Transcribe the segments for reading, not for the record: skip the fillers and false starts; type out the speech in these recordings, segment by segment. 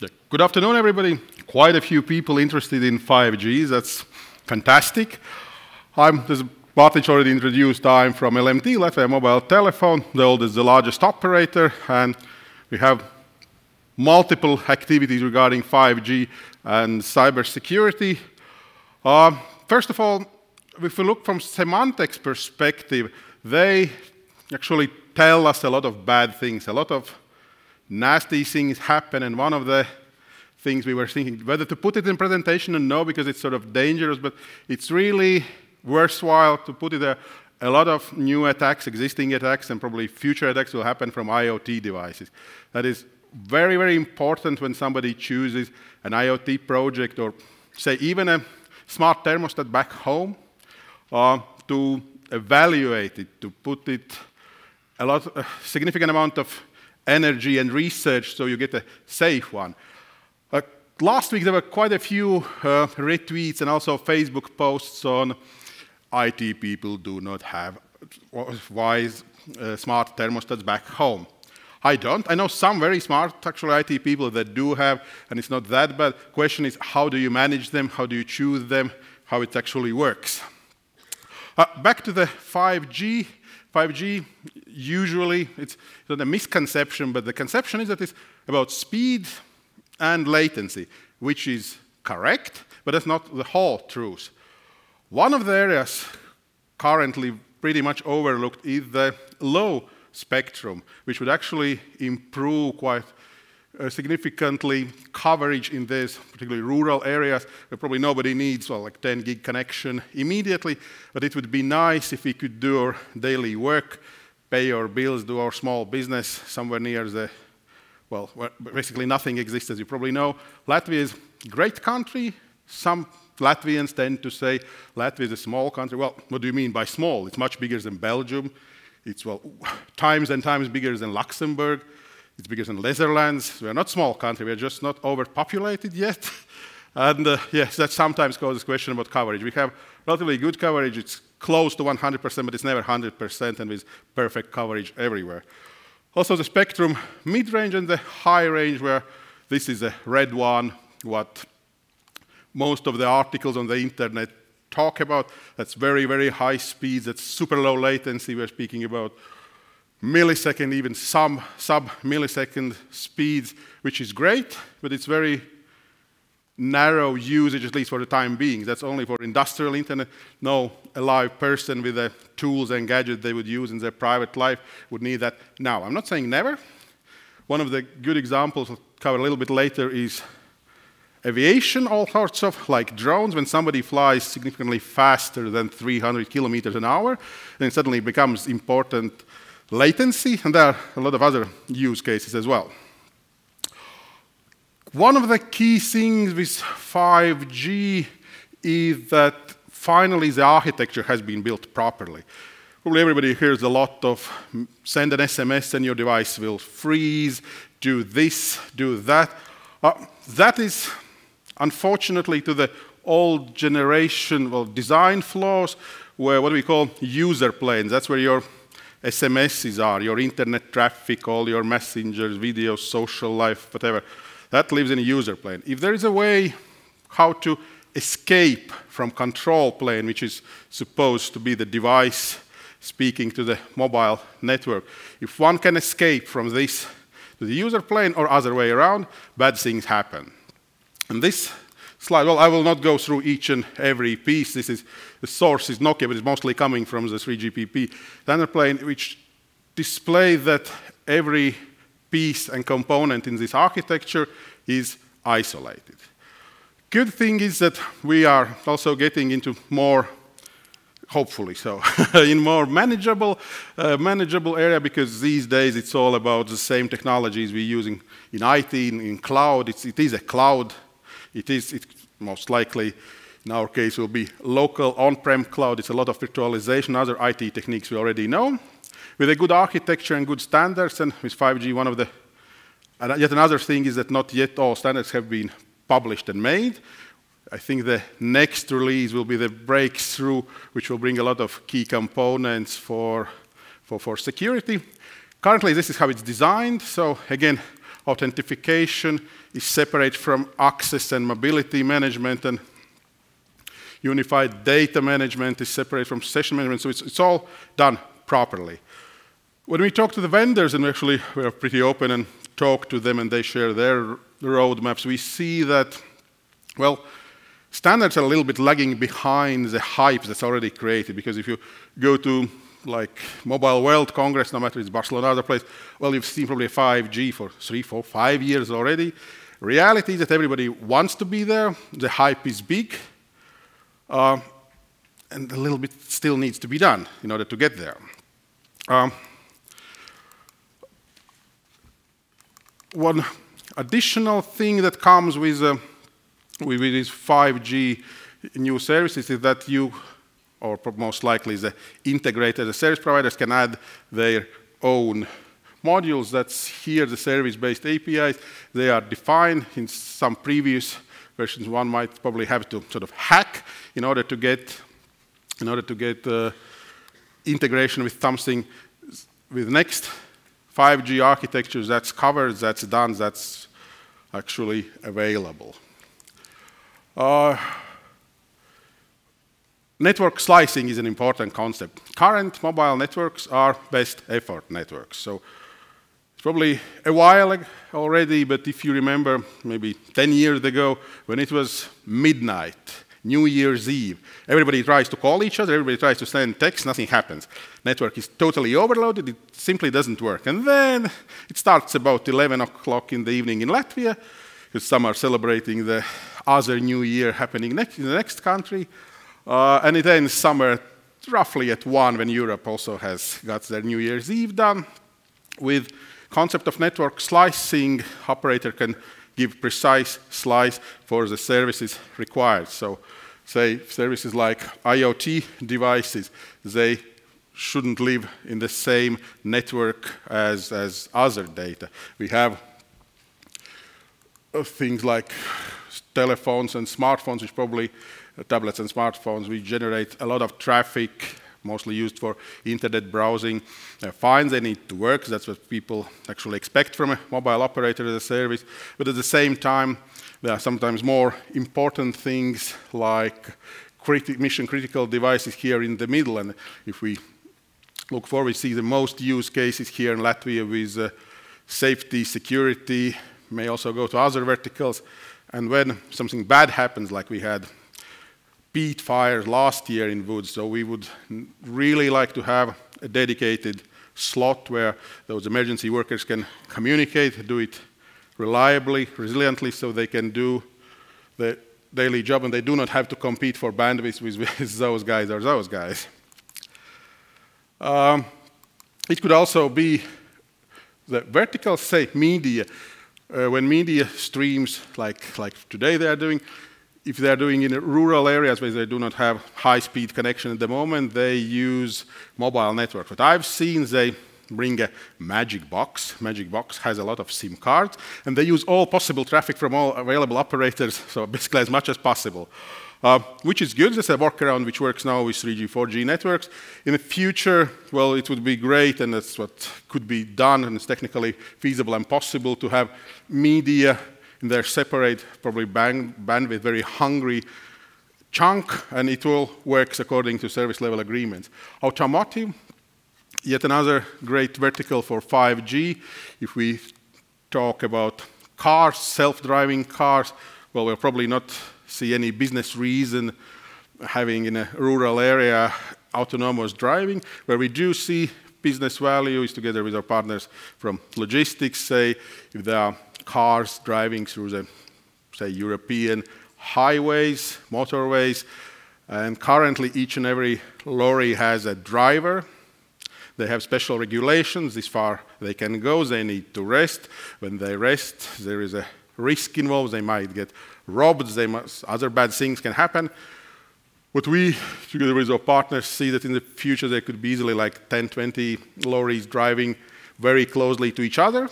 Yeah. Good afternoon, everybody. Quite a few people interested in 5G. That's fantastic. As Bartic already introduced, I'm from LMT, Latvia Mobile Telephone, the largest operator, and we have multiple activities regarding 5G and cybersecurity. First of all, if we look from semantics perspective, they actually tell us a lot of bad things, a lot of nasty things happen, and one of the things we were thinking whether to put it in presentation or no, because it's sort of dangerous, but it's really worthwhile to put it there. A lot of new attacks, existing attacks, and probably future attacks will happen from IoT devices. That is very, very important when somebody chooses an IoT project or, say, even a smart thermostat back home, to evaluate it, to put it a significant amount of energy and research so you get a safe one. Last week there were quite a few retweets and also Facebook posts on IT people do not have wise smart thermostats back home. I don't. I know some very smart actual IT people that do have, and it's not that bad. Question is, how do you manage them? How do you choose them? How it actually works? Back to the 5G. 5G, usually, it's not a misconception, but the conception is that it's about speed and latency, which is correct, but that's not the whole truth. One of the areas currently pretty much overlooked is the low spectrum, which would actually improve quite significantly coverage in these particularly rural areas where probably nobody needs, well, like 10 gig connection immediately, but it would be nice if we could do our daily work, pay our bills, do our small business somewhere near the, well, where basically nothing exists, as you probably know. Latvia is a great country. Some Latvians tend to say Latvia is a small country. Well, what do you mean by small? It's much bigger than Belgium. It's, well, times and times bigger than Luxembourg. It's bigger than Netherlands. We're not a small country. We're just not overpopulated yet. And yes, that sometimes causes question about coverage. We have relatively good coverage. It's close to 100%, but it's never 100%, and with perfect coverage everywhere. Also, the spectrum mid-range and the high range, where this is a red one, what most of the articles on the internet talk about. That's very, very high speeds. That's super low latency. We're speaking about millisecond, even sub-millisecond speeds, which is great, but it's very narrow usage, at least for the time being. That's only for industrial internet. No alive person with the tools and gadgets they would use in their private life would need that now. I'm not saying never. One of the good examples I'll cover a little bit later is aviation, all sorts of, like drones. When somebody flies significantly faster than 300 kilometers an hour, then it suddenly becomes important latency, and there are a lot of other use cases as well. One of the key things with 5G is that finally the architecture has been built properly. Probably everybody hears a lot of send an SMS and your device will freeze, do this, do that. That is, unfortunately, to the old generation, well, design flaws, where what we call user planes. That's where your SMSs are, your internet traffic, all your messengers, videos, social life, whatever. That lives in a user plane. If there is a way how to escape from control plane, which is supposed to be the device speaking to the mobile network, if one can escape from this to the user plane or other way around, bad things happen. And this slide, well, I will not go through each and every piece. The source is Nokia, but it's mostly coming from the 3GPP standard plane, which displays that every piece and component in this architecture is isolated. Good thing is that we are also getting into more, hopefully so, in more manageable area, because these days it's all about the same technologies we're using in IT, in cloud. It is a cloud. It most likely, in our case, will be local on-prem cloud. It's a lot of virtualization, other IT techniques we already know. With a good architecture and good standards, and with 5G, one of the, yet another thing is that not yet all standards have been published and made. I think the next release will be the breakthrough, which will bring a lot of key components for security. Currently, this is how it's designed. So again, authentication is separate from access and mobility management, and unified data management is separate from session management, so it's all done properly. When we talk to the vendors, and we're pretty open and talk to them and they share their roadmaps, we see that, well, standards are a little bit lagging behind the hype that's already created, because if you go to like Mobile World Congress, no matter it's Barcelona or other place, well, you've seen probably 5G for 3, 4, 5 years already. Reality is that everybody wants to be there, the hype is big, and a little bit still needs to be done in order to get there. One additional thing that comes with these 5G new services is that you, or most likely the integrated the service providers, can add their own modules. That's here, the service-based APIs. They are defined. In some previous versions, one might probably have to sort of hack in order to get integration with something with next 5G architectures. That's covered, that's done, that's actually available. Network slicing is an important concept. Current mobile networks are best effort networks. So it's probably a while already, but if you remember maybe 10 years ago when it was midnight, New Year's Eve, everybody tries to call each other, everybody tries to send text, nothing happens. Network is totally overloaded, it simply doesn't work. And then it starts about 11 o'clock in the evening in Latvia, because some are celebrating the other New Year happening in the next country. And it ends somewhere roughly at 1 when Europe also has got their New Year's Eve done. With concept of network slicing, operator can give precise slice for the services required. So say services like IoT devices, they shouldn't live in the same network as other data. We have things like telephones and smartphones, which probably tablets and smartphones, we generate a lot of traffic, mostly used for internet browsing. Fine, they need to work. That's what people actually expect from a mobile operator as a service. But at the same time, there are sometimes more important things like mission-critical devices here in the middle. And if we look forward, we see the most used cases here in Latvia with safety, security, may also go to other verticals. And when something bad happens, like we had peat fires last year in woods, so we would really like to have a dedicated slot where those emergency workers can communicate, do it reliably, resiliently, so they can do the daily job and they do not have to compete for bandwidth with those guys or those guys. It could also be the vertical, say, media. When media streams, like today they are doing, if they are doing in rural areas where they do not have high-speed connection at the moment, they use mobile network. But I've seen they bring a magic box. Magic box has a lot of SIM cards, and they use all possible traffic from all available operators, so basically as much as possible. Which is good. There's a workaround which works now with 3G, 4G networks. In the future, well, it would be great, and that's what could be done, and it's technically feasible and possible to have media in their separate, probably bandwidth, very hungry chunk, and it all works according to service level agreements. Automotive, yet another great vertical for 5G. If we talk about cars, self-driving cars, well, we'll probably not see any business reason having in a rural area autonomous driving. Where we do see business value is together with our partners from logistics, say, if there are cars driving through the, say, European highways, motorways, and currently each and every lorry has a driver. They have special regulations, this far they can go, they need to rest. When they rest, there is a risk involved, they might get robbed, other bad things can happen. But we, together with our partners, see that in the future there could be easily like 10, 20 lorries driving very closely to each other.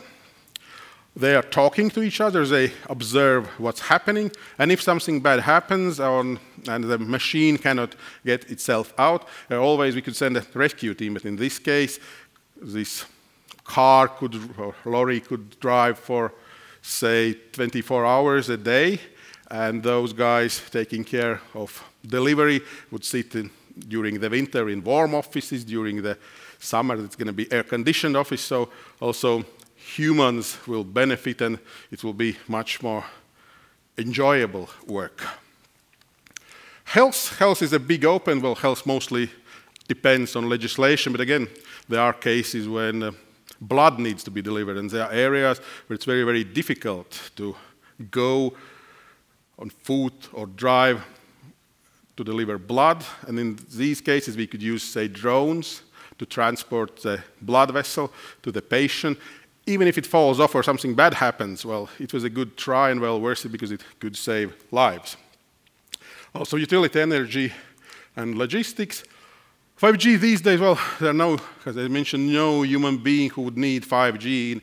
They are talking to each other, they observe what's happening, and if something bad happens and the machine cannot get itself out, always we could send a rescue team, but in this case, this car or lorry could drive for say, 24 hours a day, and those guys taking care of delivery would sit during the winter in warm offices, during the summer it's going to be air-conditioned office, so also humans will benefit and it will be much more enjoyable work. Health is a big open. Well, health mostly depends on legislation, but again, there are cases when blood needs to be delivered, and there are areas where it's very, very difficult to go on foot or drive to deliver blood, and in these cases we could use, say, drones to transport the blood vessel to the patient. Even if it falls off or something bad happens, well, it was a good try and well worth it because it could save lives. Also, utility, energy, and logistics. 5G these days, well, there are no, as I mentioned, no human being who would need 5G in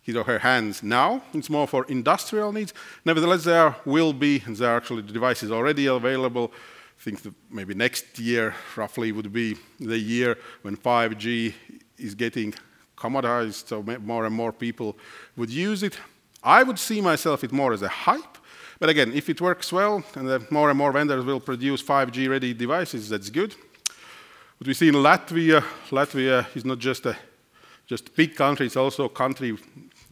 his or her hands now. It's more for industrial needs. Nevertheless, there will be, and there are actually devices already available. I think that maybe next year, roughly, would be the year when 5G is getting commoditized, so more and more people would use it. I would see myself it more as a hype, but again, if it works well, and more vendors will produce 5G-ready devices, that's good. What we see in Latvia, Latvia is not just a big country, it's also a country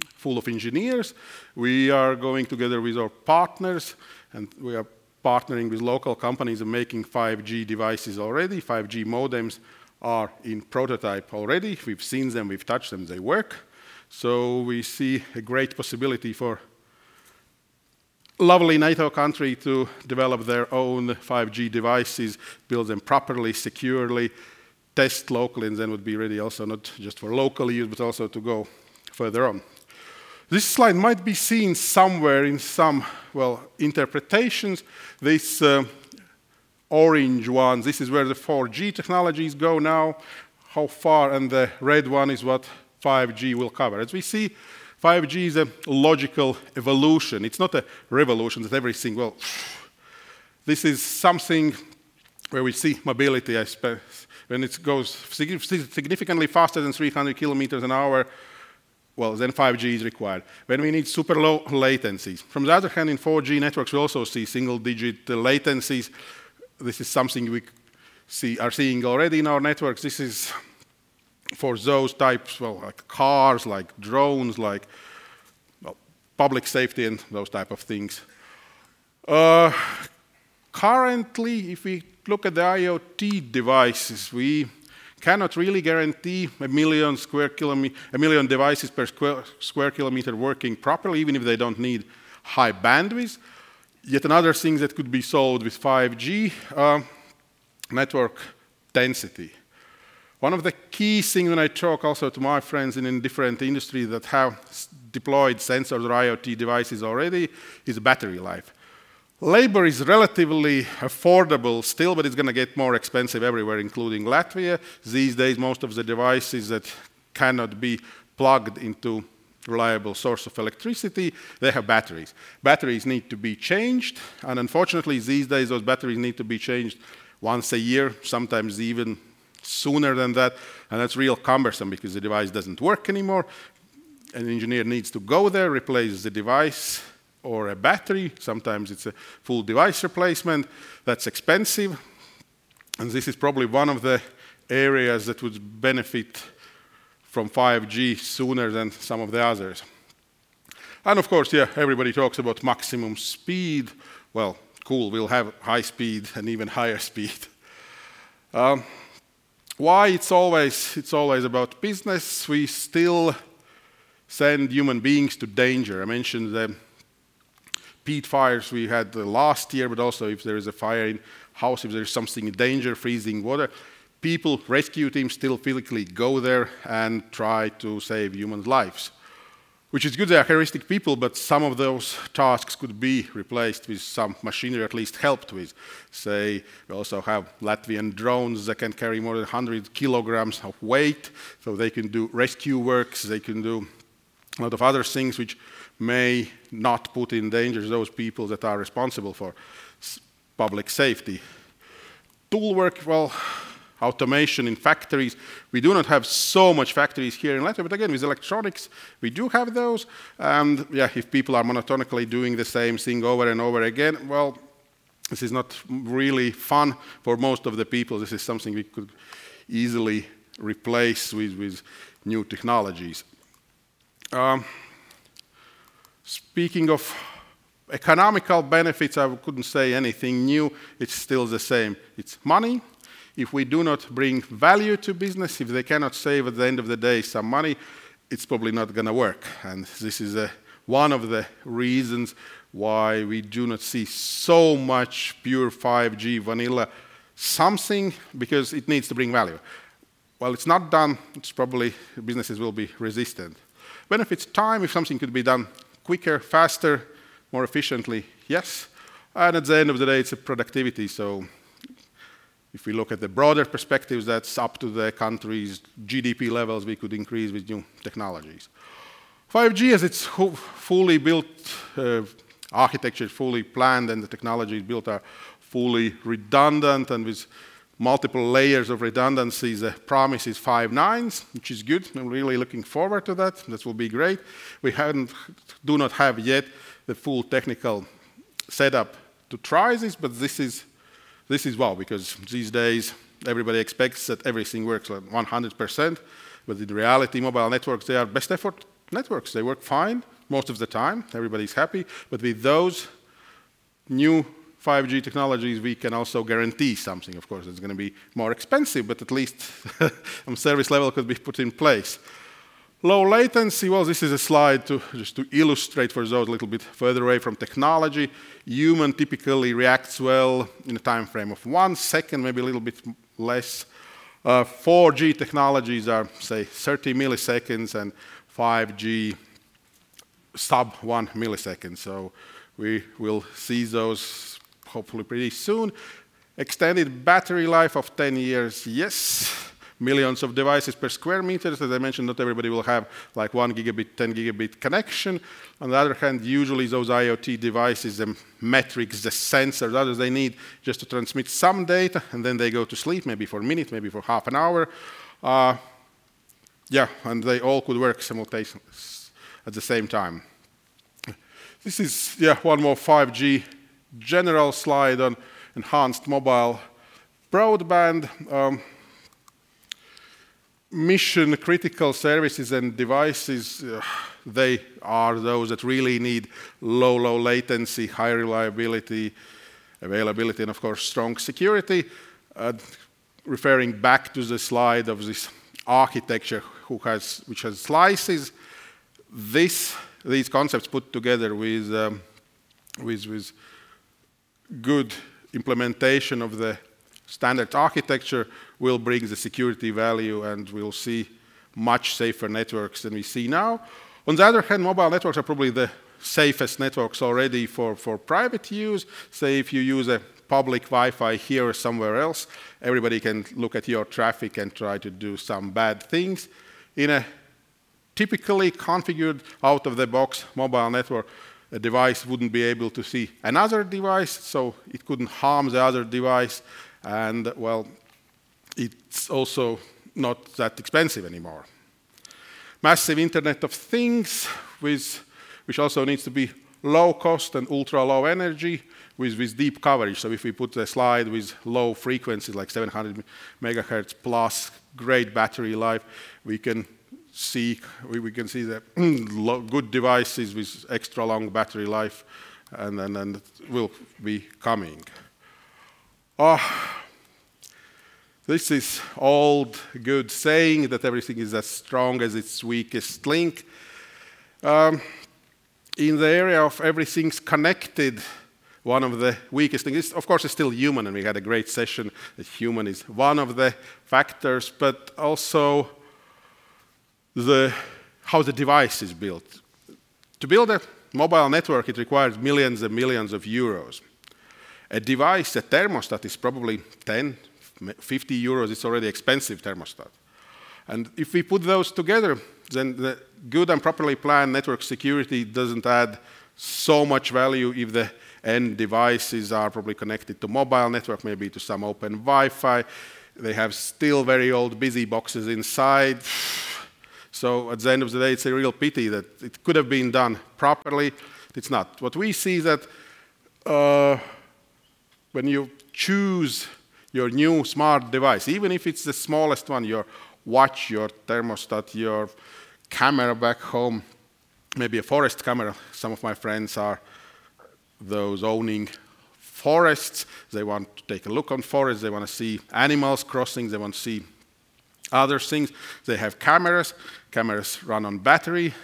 full of engineers. We are going together with our partners, and we are partnering with local companies and making 5G devices already. 5G modems are in prototype already. We've seen them, we've touched them, they work. So we see a great possibility for lovely NATO country to develop their own 5G devices, build them properly, securely, test locally, and then would be ready also not just for local use, but also to go further on. This slide might be seen somewhere in some, well, interpretations. This orange one, this is where the 4G technologies go now, how far, and the red one is what 5G will cover. As we see, 5G is a logical evolution. It's not a revolution that everything, well, this is something where we see mobility, I suppose. When it goes significantly faster than 300 kilometers an hour, well, then 5G is required. When we need super low latencies. From the other hand, in 4G networks, we also see single-digit latencies. This is something we are seeing already in our networks. This is for those types, well, like cars, like drones, like public safety and those type of things. Currently, if we look at the IoT devices, we cannot really guarantee a million devices per square kilometer working properly, even if they don't need high bandwidth. Yet another thing that could be solved with 5G, network density. One of the key things when I talk also to my friends in different industries that have deployed sensors or IoT devices already is battery life. Labor is relatively affordable still, but it's going to get more expensive everywhere, including Latvia. These days, most of the devices that cannot be plugged into reliable source of electricity, they have batteries. Batteries need to be changed, and unfortunately, these days, those batteries need to be changed once a year, sometimes even sooner than that, and that's real cumbersome because the device doesn't work anymore. An engineer needs to go there, replace the device or a battery. Sometimes it's a full device replacement. That's expensive, and this is probably one of the areas that would benefit from 5G sooner than some of the others. And of course, yeah, everybody talks about maximum speed. Well, cool, we'll have high speed and even higher speed. Why? It's always about business. We still send human beings to danger. I mentioned the peat fires we had last year, but also if there is a fire in house, if there is something in danger, freezing water, people, rescue teams still physically go there and try to save human lives. Which is good, they are heuristic people, but some of those tasks could be replaced with some machinery, or at least helped with. Say, we also have Latvian drones that can carry more than 100 kilograms of weight, so they can do rescue works, they can do a lot of other things which may not put in danger those people that are responsible for public safety. Tool work, well, automation in factories. We do not have so much factories here in Latvia, but again, with electronics, we do have those. And yeah, if people are monotonically doing the same thing over and over again, well, this is not really fun for most of the people. This is something we could easily replace with new technologies. Speaking of economical benefits, I couldn't say anything new. It's still the same. It's money. If we do not bring value to business, if they cannot save at the end of the day some money, it's probably not going to work. And this is one of the reasons why we do not see so much pure 5G vanilla something, because it needs to bring value. While it's not done, it's probably businesses will be resistant. Benefits time, if something could be done quicker, faster, more efficiently, yes. And at the end of the day, it's a productivity. So if we look at the broader perspectives, that's up to the country's GDP levels we could increase with new technologies. 5G, as it's fully built, architecture is fully planned, and the technologies built are fully redundant, and with multiple layers of redundancies, the promise is 5 nines, which is good. I'm really looking forward to that. That will be great. We do not have yet the full technical setup to try this, but this is wow, because these days everybody expects that everything works at 100%, but in reality, mobile networks, they are best effort networks. They work fine most of the time. Everybody's happy. But with those new 5G technologies, we can also guarantee something. Of course, it's going to be more expensive, but at least some service level could be put in place. Low latency, well, this is a slide just to illustrate for those a little bit further away from technology. Human typically reacts well in a time frame of 1 second, maybe a little bit less. 4G technologies are, say, 30 milliseconds, and 5G sub 1 millisecond. So we will see those hopefully pretty soon. Extended battery life of 10 years, yes. Millions of devices per square meter. As I mentioned, not everybody will have like 1 gigabit, 10 gigabit connection. On the other hand, usually those IoT devices, the metrics, the sensors, others they need just to transmit some data, and then they go to sleep, maybe for a minute, maybe for half an hour. Yeah, and they all could work simultaneously at the same time. This is, yeah, one more 5G general slide on enhanced mobile broadband. Mission critical services and devices, they are those that really need low latency, high reliability, availability, and of course strong security. Referring back to the slide of this architecture which has slices, these concepts put together with good implementation of the standard architecture will bring the security value, and we'll see much safer networks than we see now. On the other hand, mobile networks are probably the safest networks already for private use. Say if you use a public Wi-Fi here or somewhere else, everybody can look at your traffic and try to do some bad things. In a typically configured out-of-the-box mobile network, a device wouldn't be able to see another device, so it couldn't harm the other device. And, well, it's also not that expensive anymore. Massive Internet of Things, which also needs to be low cost and ultra low energy with deep coverage. So if we put a slide with low frequencies, like 700 megahertz plus great battery life, we can see the good devices with extra long battery life, and will be coming. This is old good saying that everything is as strong as its weakest link. In the area of everything's connected, one of the weakest things, of course, is still human, and we had a great session that human is one of the factors, but also how the device is built. To build a mobile network, it requires millions and millions of euros. A device, a thermostat, is probably 10, 50 euros. It's already expensive thermostat. And if we put those together, then the good and properly planned network security doesn't add so much value if the end devices are probably connected to mobile network, maybe to some open Wi-Fi. They have still very old busy boxes inside. So at the end of the day, it's a real pity that it could have been done properly. It's not. What we see is that when you choose your new smart device, even if it's the smallest one, your watch, your thermostat, your camera back home, maybe a forest camera. Some of my friends are those owning forests. They want to take a look on forests. They want to see animals crossing. They want to see other things. They have cameras. Cameras run on battery.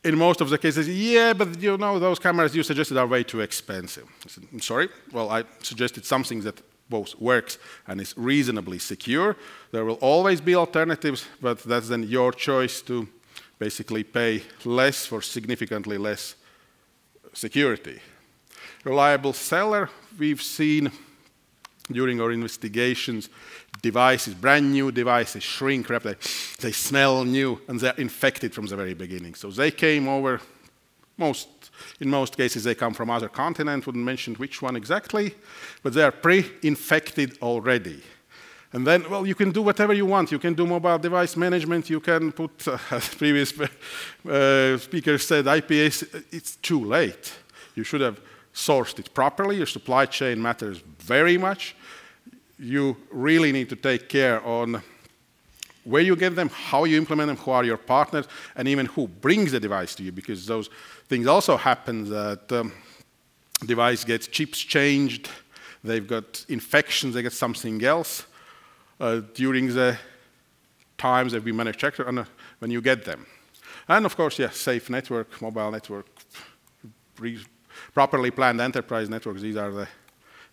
In most of the cases, yeah, but you know, those cameras you suggested are way too expensive. I said, I'm sorry. Well, I suggested something that both works and is reasonably secure. There will always be alternatives, but that's then your choice to basically pay less for significantly less security. Reliable seller, we've seen during our investigations, devices, brand new devices, shrink rapidly. They smell new, and they're infected from the very beginning. So they came over, in most cases they come from other continents, wouldn't mention which one exactly, but they are pre-infected already. And then, well, you can do whatever you want. You can do mobile device management. You can put, as previous speaker said, IPS. It's too late. You should have sourced it properly. Your supply chain matters very much. You really need to take care on where you get them, how you implement them, who are your partners, and even who brings the device to you, because those things also happen that device gets chips changed, they've got infections, they get something else during the times they've been manufactured and when you get them. And of course, yeah, safe network, mobile network, properly planned enterprise networks. These are the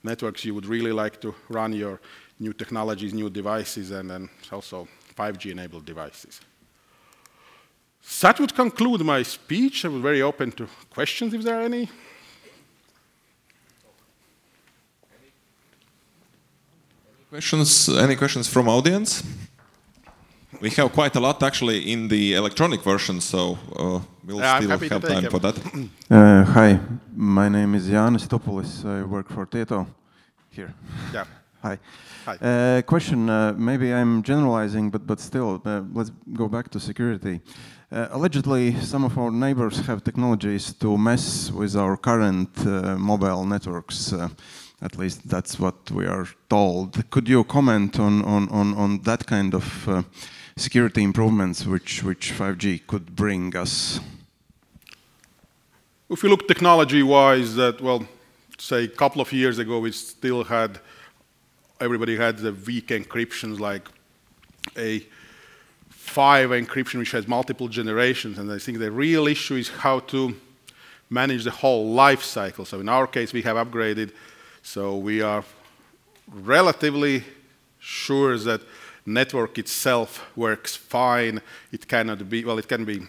networks you would really like to run your new technologies, new devices, and then also 5G-enabled devices. So that would conclude my speech. I was very open to questions, if there are any. Any questions from audience? We have quite a lot actually in the electronic version, so we'll still have time for that. Hi, my name is Jānis Topoulis. I work for Tieto here. Yeah. Hi. Hi. Question, maybe I'm generalizing, but still, let's go back to security. Allegedly, some of our neighbors have technologies to mess with our current mobile networks. At least that's what we are told. Could you comment on that kind of security improvements which 5G could bring us? If you look technology-wise, that, well, say a couple of years ago, we still had, everybody had the weak encryptions like a 5 encryption which has multiple generations, and I think the real issue is how to manage the whole life cycle. So in our case, we have upgraded, so we are relatively sure that network itself works fine. It cannot be, well, it can be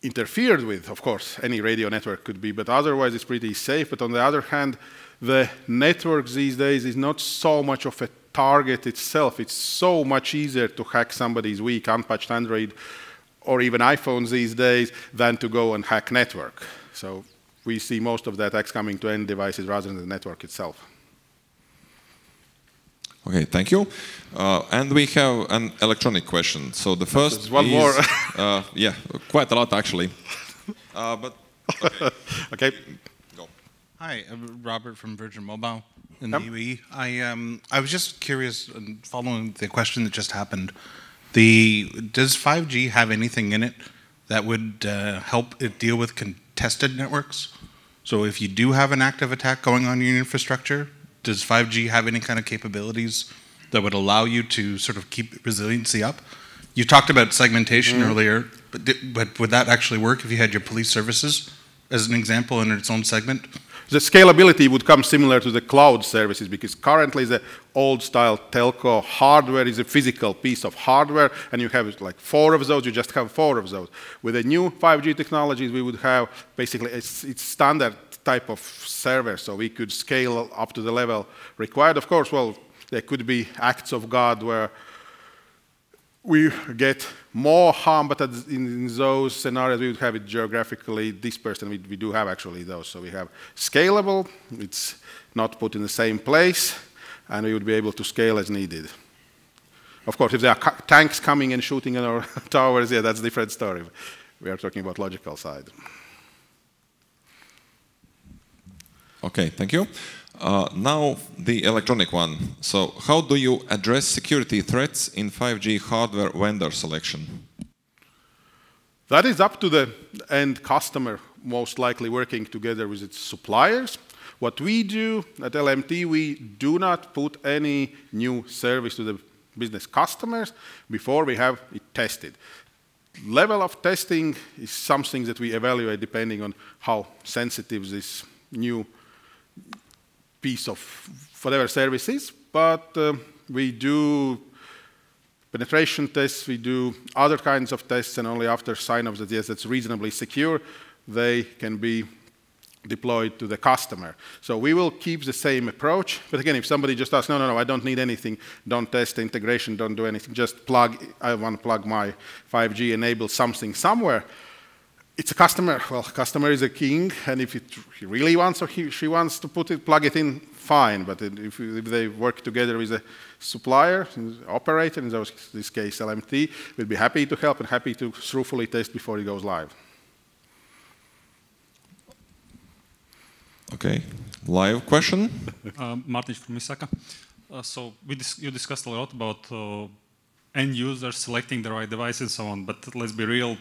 interfered with, of course, any radio network could be, but otherwise it's pretty safe. But on the other hand, the network these days is not so much of a target itself. It's so much easier to hack somebody's weak, unpatched Android or even iPhones these days than to go and hack network. So we see most of the attacks coming to end devices rather than the network itself. Okay, thank you. And we have an electronic question. So the first is one more. Yeah, quite a lot actually. But okay. Okay. Go. Hi, I'm Robert from Virgin Mobile in the UAE. I was just curious, following the question that just happened, does 5G have anything in it that would help it deal with contested networks? So if you do have an active attack going on in your infrastructure, does 5G have any kind of capabilities that would allow you to sort of keep resiliency up? You talked about segmentation earlier, but would that actually work if you had your police services as an example in its own segment? The scalability would come similar to the cloud services, because currently the old-style telco hardware is a physical piece of hardware, and you have like 4 of those, you just have 4 of those. With the new 5G technologies, we would have basically, it's standard type of server, so we could scale up to the level required. Of course, well, there could be acts of God where we get more harm, but in those scenarios, we would have it geographically dispersed, and we do have actually those. So we have scalable, it's not put in the same place, and we would be able to scale as needed. Of course, if there are tanks coming and shooting at our towers, yeah, that's a different story. We are talking about logical side. Okay, thank you. Now the electronic one. So how do you address security threats in 5G hardware vendor selection? That is up to the end customer, most likely working together with its suppliers. What we do at LMT, we do not put any new service to the business customers before we have it tested. Level of testing is something that we evaluate depending on how sensitive this new piece of whatever service is, but we do penetration tests, we do other kinds of tests, and only after sign-off that yes, it's reasonably secure, they can be deployed to the customer. So we will keep the same approach, but again, if somebody just asks, no, I don't need anything, don't test the integration, don't do anything, just plug, I want to plug my 5G, enable something somewhere, it's a customer. Well, customer is a king, and if he really wants or she wants to plug it in, fine. But if they work together with a supplier, operator, in this case LMT, we'll be happy to help and happy to truthfully test before it goes live. Okay, live question. Martin from ISACA. So you discussed a lot about end users selecting the right device and so on, but let's be real,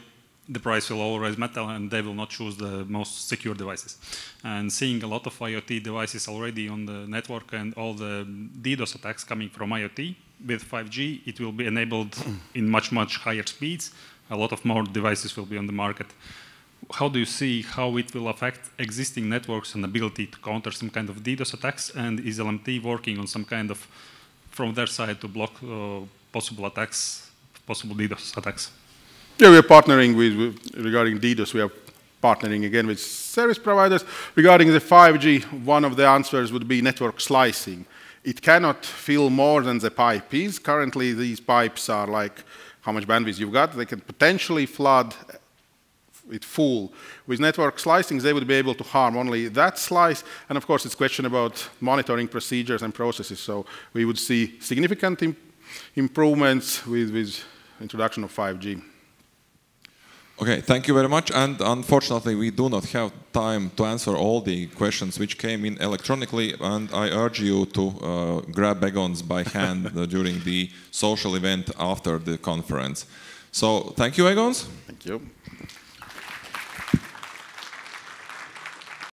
the price will always matter and they will not choose the most secure devices. And seeing a lot of IoT devices already on the network and all the DDoS attacks coming from IoT, with 5G it will be enabled in much higher speeds. A lot of more devices will be on the market. How do you see how it will affect existing networks and ability to counter some kind of DDoS attacks? And is LMT working on some kind of, from their side, to block possible attacks, possible DDoS attacks? Yeah, we are partnering regarding DDoS, we are partnering again with service providers. Regarding the 5G, one of the answers would be network slicing. It cannot fill more than the pipe is. Currently, these pipes are like how much bandwidth you've got. They can potentially flood it full. With network slicing, they would be able to harm only that slice. And of course, it's a question about monitoring procedures and processes. So we would see significant improvements with introduction of 5G. Okay, thank you very much. And unfortunately, we do not have time to answer all the questions which came in electronically. And I urge you to grab Egons by hand during the social event after the conference. So thank you, Egons. Thank you.